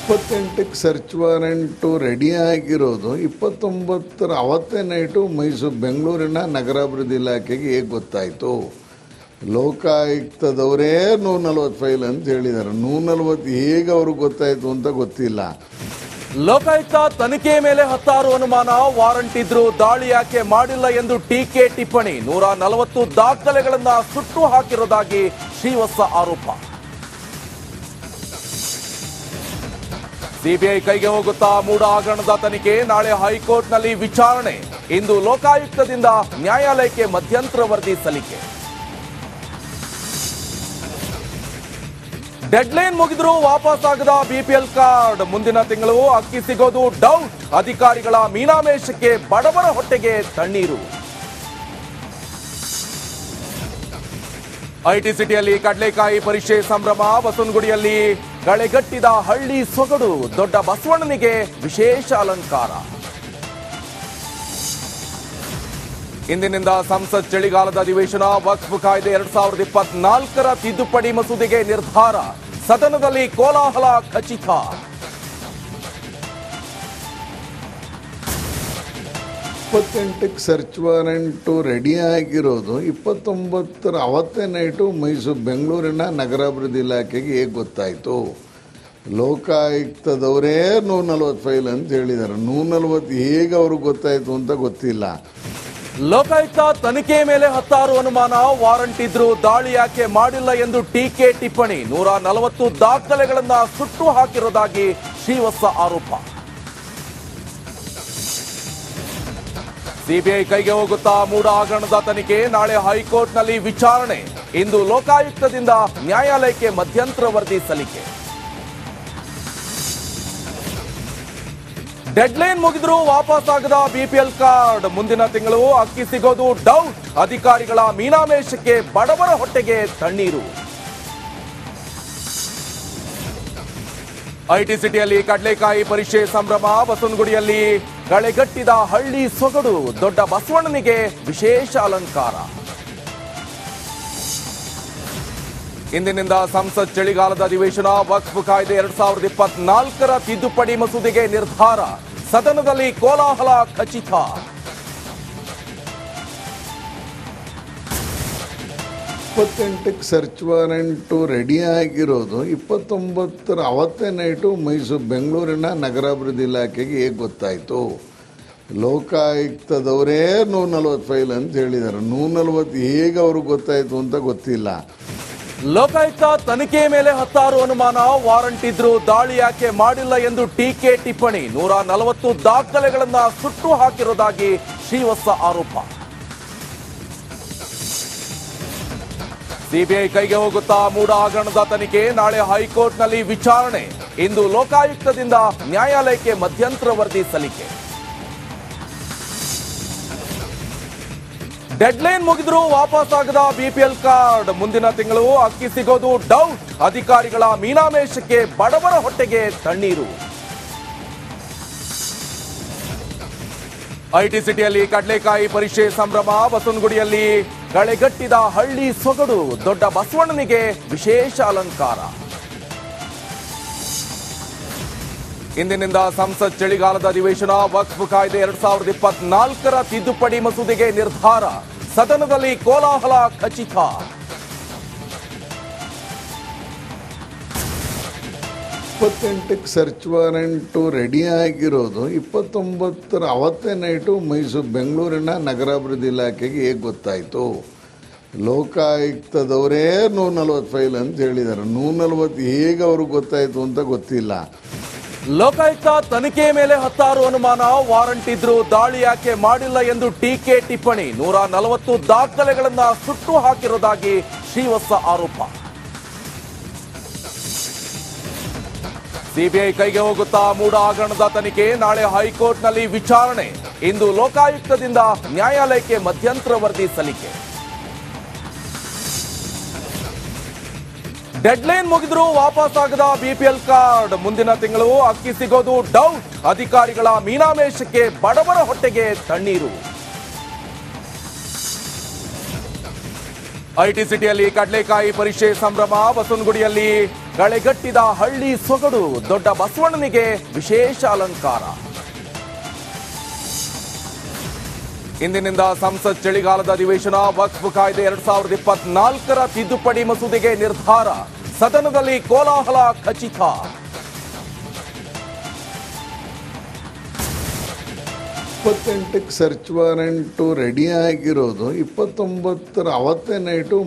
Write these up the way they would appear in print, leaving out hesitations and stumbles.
28ಕ್ಕೆ search warrant ready ಆಗಿರೋದು 29ರ ಅವತ್ತೇ night ಬೆಂಗಳೂರಿನ ನಗರಾಭಿವೃದ್ಧಿ ಇಲಾಖೆಗೆ ಹೇಗೆ ಗೊತ್ತಾಯಿತು? ಲೋಕಾಯುಕ್ತದವರೇ 140 ಫೈಲ್ ಅಂತ ಹೇಳಿದ್ದಾರೆ. 140 ಹೇಗೆ ಅವ್ರಿಗೆ ಗೊತ್ತಾಯಿತು ಅಂತ ಗೊತ್ತಿಲ್ಲ. ಲೋಕಾಯುಕ್ತ ತನಿಖೆ ಮೇಲೆ 10 ಅನುಮಾನ, ವಾರಂಟ್ ಇದ್ರೂ ದಾಳಿ ಯಾಕೆ ಮಾಡಿಲ್ಲ ಎಂದು ಟೀಕೆ ಟಿಪ್ಪಣಿ. 140 ದಾಖಲೆಗಳನ್ನ ಸುಟ್ಟು ಹಾಕಿರೋದಾಗಿ ಶ್ರೀವತ್ಸ ಆರೋಪ. ಸಿಬಿಐ ಕೈಗೆ ಹೋಗುತ್ತಾ ಮೂಡ ಹಗರಣದ ತನಿಖೆ, ನಾಳೆ ಹೈಕೋರ್ಟ್ನಲ್ಲಿ ವಿಚಾರಣೆ. ಇಂದು ಲೋಕಾಯುಕ್ತದಿಂದ ನ್ಯಾಯಾಲಯಕ್ಕೆ ಮಧ್ಯಂತರ ವರದಿ ಸಲ್ಲಿಕೆ. ಡೆಡ್ಲೈನ್ ಮುಗಿದ್ರೂ ವಾಪಸ್ ಆಗದ ಬಿಪಿಎಲ್ ಕಾರ್ಡ್, ಮುಂದಿನ ತಿಂಗಳು ಅಕ್ಕಿ ಸಿಗೋದು ಡೌಟ್. ಅಧಿಕಾರಿಗಳ ಮೀನಾಮೇಷಕ್ಕೆ ಬಡವರ ಹೊಟ್ಟೆಗೆ ತಣ್ಣೀರು. ಐಟಿ ಸಿಟಿಯಲ್ಲಿ ಕಡಲೆಕಾಯಿ ಪರೀಕ್ಷೆ ಸಂಭ್ರಮ, ಬಸವನಗುಡಿಯಲ್ಲಿ ಕಳೆಗಟ್ಟಿದ ಹಳ್ಳಿ ಸೊಗಡು, ದೊಡ್ಡ ಬಸವಣ್ಣನಿಗೆ ವಿಶೇಷ ಅಲಂಕಾರ. ಇಂದಿನಿಂದ ಸಂಸತ್ ಚಳಿಗಾಲದ ಅಧಿವೇಶನ, ವಕ್ಫ್ ಕಾಯ್ದೆ 2024ರ ತಿದ್ದುಪಡಿ ಮಸೂದೆಗೆ ನಿರ್ಧಾರ, ಸದನದಲ್ಲಿ ಕೋಲಾಹಲ ಖಚಿತ. ಕ್ಕೆ ಸರ್ಚ್ ವಾರೆಂಟು ರೆಡಿ ಆಗಿರೋದು 29ರ ಅವತ್ತೇ ನೈಟು ಬೆಂಗಳೂರಿನ ನಗರಾಭಿವೃದ್ಧಿ ಇಲಾಖೆಗೆ ಹೇಗೆ ಗೊತ್ತಾಯಿತು? ಲೋಕಾಯುಕ್ತದವರೇ 140 ಫೈಲ್ ಅಂತ ಹೇಳಿದ್ದಾರೆ. 140 ಹೇಗೆ ಅವ್ರಿಗೆ ಗೊತ್ತಾಯಿತು ಅಂತ ಗೊತ್ತಿಲ್ಲ. ಲೋಕಾಯುಕ್ತ ತನಿಖೆ ಮೇಲೆ 10 ಅನುಮಾನ, ವಾರಂಟ್ ಇದ್ರೂ ದಾಳಿ ಯಾಕೆ ಮಾಡಿಲ್ಲ ಎಂದು ಟೀಕೆ ಟಿಪ್ಪಣಿ. 140 ದಾಖಲೆಗಳನ್ನ ಸುಟ್ಟು ಹಾಕಿರೋದಾಗಿ ಶ್ರೀವತ್ಸ ಆರೋಪ. ಸಿಬಿಐ ಕೈಗೆ ಹೋಗುತ್ತಾ ಮೂಡ ಹಗರಣದ ತನಿಖೆ, ನಾಳೆ ಹೈಕೋರ್ಟ್ನಲ್ಲಿ ವಿಚಾರಣೆ. ಇಂದು ಲೋಕಾಯುಕ್ತದಿಂದ ನ್ಯಾಯಾಲಯಕ್ಕೆ ಮಧ್ಯಂತರ ವರದಿ ಸಲ್ಲಿಕೆ. ಡೆಡ್ಲೈನ್ ಮುಗಿದ್ರೂ ವಾಪಸ್ ಆಗದ ಬಿಪಿಎಲ್ ಕಾರ್ಡ್, ಮುಂದಿನ ತಿಂಗಳು ಅಕ್ಕಿ ಸಿಗೋದು ಡೌಟ್. ಅಧಿಕಾರಿಗಳ ಮೀನಾಮೇಷಕ್ಕೆ ಬಡವರ ಹೊಟ್ಟೆಗೆ ತಣ್ಣೀರು. ಐಟಿ ಸಿಟಿಯಲ್ಲಿ ಕಡಲೆಕಾಯಿ ಪರೀಕ್ಷೆ ಸಂಭ್ರಮ, ಬಸವನಗುಡಿಯಲ್ಲಿ ಕಳೆಗಟ್ಟಿದ ಹಳ್ಳಿ ಸೊಗಡು, ದೊಡ್ಡ ಬಸವಣ್ಣನಿಗೆ ವಿಶೇಷ ಅಲಂಕಾರ. ಇಂದಿನಿಂದ ಸಂಸತ್ ಚಳಿಗಾಲದ ಅಧಿವೇಶನ, ವಕ್ಫ್ ಕಾಯ್ದೆ 2024ರ ತಿದ್ದುಪಡಿ ಮಸೂದೆಗೆ ನಿರ್ಧಾರ, ಸದನದಲ್ಲಿ ಕೋಲಾಹಲ ಖಚಿತ. ಕ್ಕೆ ಸರ್ಚ್ ವಾರೆಂಟು ರೆಡಿ ಆಗಿರೋದು 29ರ ಅವತ್ತೇ ನೈಟು ಬೆಂಗಳೂರಿನ ನಗರಾಭಿವೃದ್ಧಿ ಇಲಾಖೆಗೆ ಹೇಗೆ ಗೊತ್ತಾಯಿತು? ಲೋಕಾಯುಕ್ತದವರೇ 140 ಫೈಲ್ ಅಂತ ಹೇಳಿದ್ದಾರೆ. 140 ಹೇಗೆ ಅವ್ರಿಗೆ ಗೊತ್ತಾಯಿತು ಅಂತ ಗೊತ್ತಿಲ್ಲ. ಲೋಕಾಯುಕ್ತ ತನಿಖೆ ಮೇಲೆ 10 ಅನುಮಾನ, ವಾರಂಟ್ ಇದ್ರೂ ದಾಳಿ ಯಾಕೆ ಮಾಡಿಲ್ಲ ಎಂದು ಟೀಕೆ ಟಿಪ್ಪಣಿ. 140 ದಾಖಲೆಗಳನ್ನ ಸುಟ್ಟು ಹಾಕಿರೋದಾಗಿ ಶ್ರೀವತ್ಸ ಆರೋಪ. ಸಿಬಿಐ ಕೈಗೆ ಹೋಗುತ್ತಾ ಮೂಡ ಹಗರಣದ ತನಿಖೆ, ನಾಳೆ ಹೈಕೋರ್ಟ್ನಲ್ಲಿ ವಿಚಾರಣೆ. ಇಂದು ಲೋಕಾಯುಕ್ತದಿಂದ ನ್ಯಾಯಾಲಯಕ್ಕೆ ಮಧ್ಯಂತರ ವರದಿ ಸಲ್ಲಿಕೆ. ಡೆಡ್ಲೈನ್ ಮುಗಿದ್ರೂ ವಾಪಸ್ ಆಗದ ಬಿಪಿಎಲ್ ಕಾರ್ಡ್, ಮುಂದಿನ ತಿಂಗಳು ಅಕ್ಕಿ ಸಿಗೋದು ಡೌಟ್. ಅಧಿಕಾರಿಗಳ ಮೀನಾಮೇಷಕ್ಕೆ ಬಡವರ ಹೊಟ್ಟೆಗೆ ತಣ್ಣೀರು. ಐಟಿ ಸಿಟಿಯಲ್ಲಿ ಕಡಲೆಕಾಯಿ ಪರೀಕ್ಷೆ ಸಂಭ್ರಮ, ಬಸವನಗುಡಿಯಲ್ಲಿ ಕಳೆಗಟ್ಟಿದ ಹಳ್ಳಿ ಸೊಗಡು, ದೊಡ್ಡ ಬಸವಣ್ಣನಿಗೆ ವಿಶೇಷ ಅಲಂಕಾರ. ಇಂದಿನಿಂದ ಸಂಸತ್ ಚಳಿಗಾಲದ ಅಧಿವೇಶನ, ವಕ್ಫ್ ಕಾಯ್ದೆ 2024ರ ತಿದ್ದುಪಡಿ ಮಸೂದೆಗೆ ನಿರ್ಧಾರ, ಸದನದಲ್ಲಿ ಕೋಲಾಹಲ ಖಚಿತ. ಕ್ಕೆ ಸರ್ಚ್ ವಾರೆಂಟು ರೆಡಿ ಆಗಿರೋದು 29ರ ಅವತ್ತೇ ನೈಟು ಬೆಂಗಳೂರಿನ ನಗರಾಭಿವೃದ್ಧಿ ಇಲಾಖೆಗೆ ಹೇಗೆ ಗೊತ್ತಾಯಿತು? ಲೋಕಾಯುಕ್ತದವರೇ 140 ಫೈಲ್ ಅಂತ ಹೇಳಿದ್ದಾರೆ. 140 ಹೇಗೆ ಅವ್ರಿಗೆ ಗೊತ್ತಾಯಿತು ಅಂತ ಗೊತ್ತಿಲ್ಲ. ಲೋಕಾಯುಕ್ತ ತನಿಖೆ ಮೇಲೆ 10 ಅನುಮಾನ, ವಾರಂಟ್ ಇದ್ರೂ ದಾಳಿ ಯಾಕೆ ಮಾಡಿಲ್ಲ ಎಂದು ಟೀಕೆ ಟಿಪ್ಪಣಿ. 140 ದಾಖಲೆಗಳನ್ನ ಸುಟ್ಟು ಹಾಕಿರೋದಾಗಿ ಶ್ರೀವತ್ಸ ಆರೋಪ. ಸಿಬಿಐ ಕೈಗೆ ಹೋಗುತ್ತಾ ಮೂಡ ಹಗರಣದ ತನಿಖೆ, ನಾಳೆ ಹೈಕೋರ್ಟ್ನಲ್ಲಿ ವಿಚಾರಣೆ. ಇಂದು ಲೋಕಾಯುಕ್ತದಿಂದ ನ್ಯಾಯಾಲಯಕ್ಕೆ ಮಧ್ಯಂತರ ವರದಿ ಸಲ್ಲಿಕೆ. ಡೆಡ್ಲೈನ್ ಮುಗಿದ್ರೂ ವಾಪಸ್ ಆಗದ ಬಿಪಿಎಲ್ ಕಾರ್ಡ್, ಮುಂದಿನ ತಿಂಗಳು ಅಕ್ಕಿ ಸಿಗೋದು ಡೌಟ್. ಅಧಿಕಾರಿಗಳ ಮೀನಾಮೇಷಕ್ಕೆ ಬಡವರ ಹೊಟ್ಟೆಗೆ ತಣ್ಣೀರು. ಐಟಿ ಸಿಟಿಯಲ್ಲಿ ಕಡಲೆಕಾಯಿ ಪರೀಕ್ಷೆ ಸಂಭ್ರಮ. ಬಸವನಗುಡಿಯಲ್ಲಿ ಕಳೆಗಟ್ಟಿದ ಹಳ್ಳಿ ಸೊಗಡು. ದೊಡ್ಡ ಬಸವಣ್ಣನಿಗೆ ವಿಶೇಷ ಅಲಂಕಾರ. ಇಂದಿನಿಂದ ಸಂಸತ್ ಚಳಿಗಾಲದ ಅಧಿವೇಶನ. ವಕ್ಫ್ ಕಾಯ್ದೆ 2024ರ ತಿದ್ದುಪಡಿ ಮಸೂದೆಗೆ ನಿರ್ಧಾರ. ಸದನದಲ್ಲಿ ಕೋಲಾಹಲ ಖಚಿತ. ಇಪ್ಪತ್ತೆಂಟಕ್ಕೆ ಸರ್ಚ್ ವಾರೆಂಟು ರೆಡಿ ಆಗಿರೋದು 29ರ ಅವತ್ತೇ ನೈಟು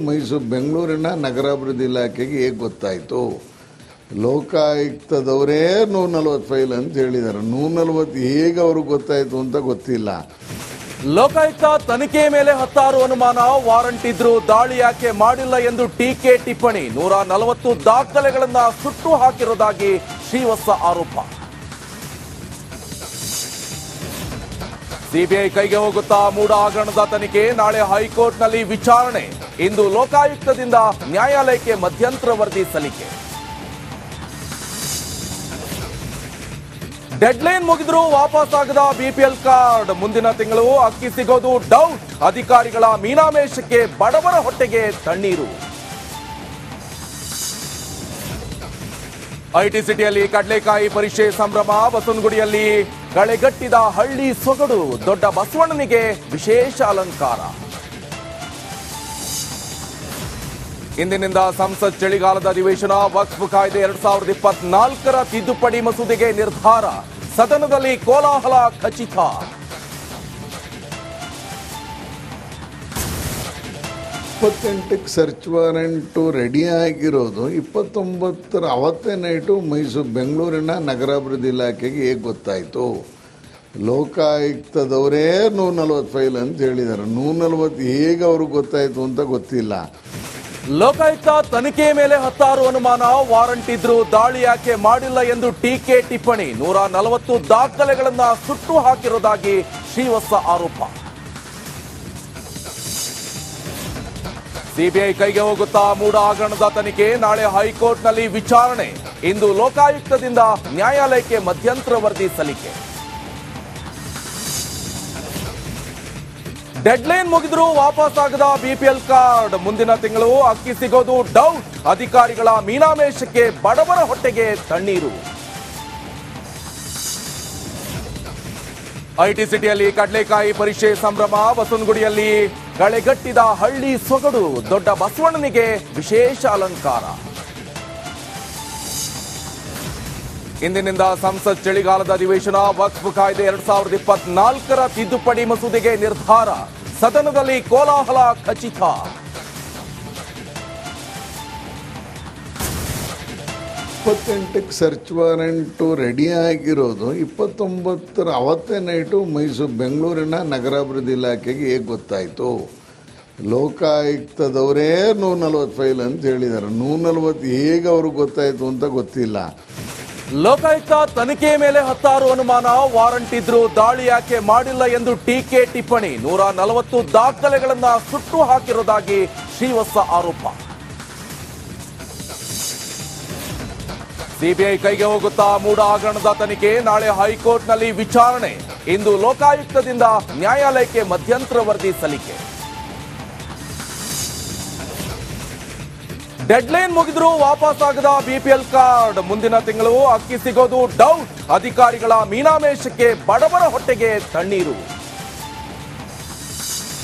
ಬೆಂಗಳೂರಿನ ನಗರಾಭಿವೃದ್ಧಿ ಇಲಾಖೆಗೆ ಹೇಗೆ ಗೊತ್ತಾಯಿತು? ಲೋಕಾಯುಕ್ತದವರೇ 140 ಫೈಲ್ ಅಂತ ಹೇಳಿದ್ದಾರೆ. 140 ಹೇಗೆ ಅವ್ರಿಗೆ ಗೊತ್ತಾಯಿತು ಅಂತ ಗೊತ್ತಿಲ್ಲ. ಲೋಕಾಯುಕ್ತ ತನಿಖೆ ಮೇಲೆ 16 ಅನುಮಾನ. ವಾರಂಟ್ ಇದ್ರೂ ದಾಳಿ ಯಾಕೆ ಮಾಡಿಲ್ಲ ಎಂದು ಟೀಕೆ ಟಿಪ್ಪಣಿ. 140 ದಾಖಲೆಗಳನ್ನ ಸುಟ್ಟು ಹಾಕಿರುವುದಾಗಿ ಶ್ರೀವತ್ಸ ಆರೋಪ. ಸಿಬಿಐ ಕೈಗೆ ಹೋಗುತ್ತಾ ಮೂಡ ಹಗರಣದ ತನಿಖೆ. ನಾಳೆ ಹೈಕೋರ್ಟ್ನಲ್ಲಿ ವಿಚಾರಣೆ. ಇಂದು ಲೋಕಾಯುಕ್ತದಿಂದ ನ್ಯಾಯಾಲಯಕ್ಕೆ ಮಧ್ಯಂತರ ವರದಿ ಸಲ್ಲಿಕೆ. ಡೆಡ್ಲೈನ್ ಮುಗಿದ್ರೂ ವಾಪಸ್ ಆಗದ ಬಿಪಿಎಲ್ ಕಾರ್ಡ್. ಮುಂದಿನ ತಿಂಗಳು ಅಕ್ಕಿ ಸಿಗೋದು ಡೌಟ್. ಅಧಿಕಾರಿಗಳ ಮೀನಾಮೇಷಕ್ಕೆ ಬಡವರ ಹೊಟ್ಟೆಗೆ ತಣ್ಣೀರು. ಐಟಿ ಸಿಟಿಯಲ್ಲಿ ಕಡಲೆಕಾಯಿ ಪರೀಕ್ಷೆ ಸಂಭ್ರಮ. ಬಸವನಗುಡಿಯಲ್ಲಿ ಕಳೆಗಟ್ಟಿದ ಹಳ್ಳಿ ಸೊಗಡು. ದೊಡ್ಡ ಬಸವಣ್ಣನಿಗೆ ವಿಶೇಷ ಅಲಂಕಾರ. ಇಂದಿನಿಂದ ಸಂಸತ್ ಚಳಿಗಾಲದ ಅಧಿವೇಶನ. ವಕ್ಫ್ ಕಾಯ್ದೆ 2024ರ ತಿದ್ದುಪಡಿ ಮಸೂದೆಗೆ ನಿರ್ಧಾರ. ಸದನದಲ್ಲಿ ಕೋಲಾಹಲ ಖಚಿತ. ಇಪ್ಪತ್ತೆಂಟಕ್ಕೆ ಸರ್ಚ್ ವಾರೆಂಟು ರೆಡಿ ಆಗಿರೋದು 29ರ ಅವತ್ತೇ ನೈಟು ಬೆಂಗಳೂರಿನ ನಗರಾಭಿವೃದ್ಧಿ ಇಲಾಖೆಗೆ ಹೇಗೆ ಗೊತ್ತಾಯಿತು? ಲೋಕಾಯುಕ್ತದವರೇ 140 ಫೈಲ್ ಅಂತ ಹೇಳಿದ್ದಾರೆ. 140 ಹೇಗೆ ಅವ್ರಿಗೆ ಗೊತ್ತಾಯಿತು ಅಂತ ಗೊತ್ತಿಲ್ಲ. ಲೋಕಾಯುಕ್ತ ತನಿಖೆ ಮೇಲೆ 16 ಅನುಮಾನ. ವಾರಂಟ್ ಇದ್ರೂ ದಾಳಿ ಯಾಕೆ ಮಾಡಿಲ್ಲ ಎಂದು ಟೀಕೆ ಟಿಪ್ಪಣಿ. 140 ದಾಖಲೆಗಳನ್ನ ಸುಟ್ಟು ಹಾಕಿರುವುದಾಗಿ ಶ್ರೀವತ್ಸ ಆರೋಪ. ಸಿಬಿಐ ಕೈಗೆ ಹೋಗುತ್ತಾ ಮೂಡ ಹಗರಣದ ತನಿಖೆ. ನಾಳೆ ಹೈಕೋರ್ಟ್ನಲ್ಲಿ ವಿಚಾರಣೆ. ಇಂದು ಲೋಕಾಯುಕ್ತದಿಂದ ನ್ಯಾಯಾಲಯಕ್ಕೆ ಮಧ್ಯಂತರ ವರದಿ ಸಲ್ಲಿಕೆ. ಡೆಡ್ಲೈನ್ ಮುಗಿದ್ರೂ ವಾಪಸ್ ಆಗದ ಬಿಪಿಎಲ್ ಕಾರ್ಡ್. ಮುಂದಿನ ತಿಂಗಳು ಅಕ್ಕಿ ಸಿಗೋದು ಡೌಟ್. ಅಧಿಕಾರಿಗಳ ಮೀನಾಮೇಷಕ್ಕೆ ಬಡವರ ಹೊಟ್ಟೆಗೆ ತಣ್ಣೀರು. ಐಟಿ ಸಿಟಿಯಲ್ಲಿ ಕಡಲೆಕಾಯಿ ಪರೀಕ್ಷೆ ಸಂಭ್ರಮ. ಬಸವನಗುಡಿಯಲ್ಲಿ ಕಳೆಗಟ್ಟಿದ ಹಳ್ಳಿ ಸೊಗಡು. ದೊಡ್ಡ ಬಸವಣ್ಣನಿಗೆ ವಿಶೇಷ ಅಲಂಕಾರ. ಇಂದಿನಿಂದ ಸಂಸತ್ ಚಳಿಗಾಲದ ಅಧಿವೇಶನ. ವಕ್ಫ್ ಕಾಯ್ದೆ 2024ರ ತಿದ್ದುಪಡಿ ಮಸೂದೆಗೆ ನಿರ್ಧಾರ. ಸದನದಲ್ಲಿ ಕೋಲಾಹಲ ಖಚಿತ. ಐಟಿ ಸಿಟಿಯಲ್ಲಿ ಕಡಲೆಕಾಯಿ ಪರೀಕ್ಷೆ ಸಂಭ್ರಮ. ಬಸವನಗುಡಿಯಲ್ಲಿ ಕಳೆಗಟ್ಟಿದ ಹಳ್ಳಿ ಸೊಗಡು. ದೊಡ್ಡ ಬಸವಣ್ಣನಿಗೆ ವಿಶೇಷ ಅಲಂಕಾರ. ಇಂದಿನಿಂದ ಸಂಸತ್ ಚಳಿಗಾಲದ ಅಧಿವೇಶನ. ವಕ್ಫ್ ಕಾಯ್ದೆ 2024ರ ತಿದ್ದುಪಡಿ ಮಸೂದೆಗೆ ನಿರ್ಧಾರ. ಸದನದಲ್ಲಿ ಕೋಲಾಹಲ ಖಚಿತ. ಇಪ್ಪತ್ತೆಂಟಕ್ಕೆ ಸರ್ಚ್ ವಾರೆಂಟು ರೆಡಿ ಆಗಿರೋದು 29ರ ಅವತ್ತೇ ನೈಟು ಬೆಂಗಳೂರಿನ ನಗರಾಭಿವೃದ್ಧಿ ಇಲಾಖೆಗೆ ಹೇಗೆ ಗೊತ್ತಾಯಿತು? ಲೋಕಾಯುಕ್ತದವರೇ 140 ಫೈಲ್ ಅಂತ ಹೇಳಿದ್ದಾರೆ. 140 ಹೇಗೆ ಅವ್ರಿಗೆ ಗೊತ್ತಾಯಿತು ಅಂತ ಗೊತ್ತಿಲ್ಲ. ಲೋಕಾಯುಕ್ತ ತನಿಖೆ ಮೇಲೆ 16 ಅನುಮಾನ. ವಾರಂಟ್ ಇದ್ರೂ ದಾಳಿ ಯಾಕೆ ಮಾಡಿಲ್ಲ ಎಂದು ಟೀಕೆ ಟಿಪ್ಪಣಿ. 140 ದಾಖಲೆಗಳನ್ನ ಸುಟ್ಟು ಹಾಕಿರುವುದಾಗಿ ಶ್ರೀವತ್ಸ ಆರೋಪ. ಸಿಬಿಐ ಕೈಗೆ ಹೋಗುತ್ತಾ ಮೂಡ ಹಗರಣದ ತನಿಖೆ. ನಾಳೆ ಹೈಕೋರ್ಟ್ನಲ್ಲಿ ವಿಚಾರಣೆ. ಇಂದು ಲೋಕಾಯುಕ್ತದಿಂದ ನ್ಯಾಯಾಲಯಕ್ಕೆ ಮಧ್ಯಂತರ ವರದಿ ಸಲ್ಲಿಕೆ. ಡೆಡ್ಲೈನ್ ಮುಗಿದ್ರೂ ವಾಪಸ್ ಆಗದ ಬಿಪಿಎಲ್ ಕಾರ್ಡ್. ಮುಂದಿನ ತಿಂಗಳು ಅಕ್ಕಿ ಸಿಗೋದು ಡೌಟ್. ಅಧಿಕಾರಿಗಳ ಮೀನಾಮೇಷಕ್ಕೆ ಬಡವರ ಹೊಟ್ಟೆಗೆ ತಣ್ಣೀರು.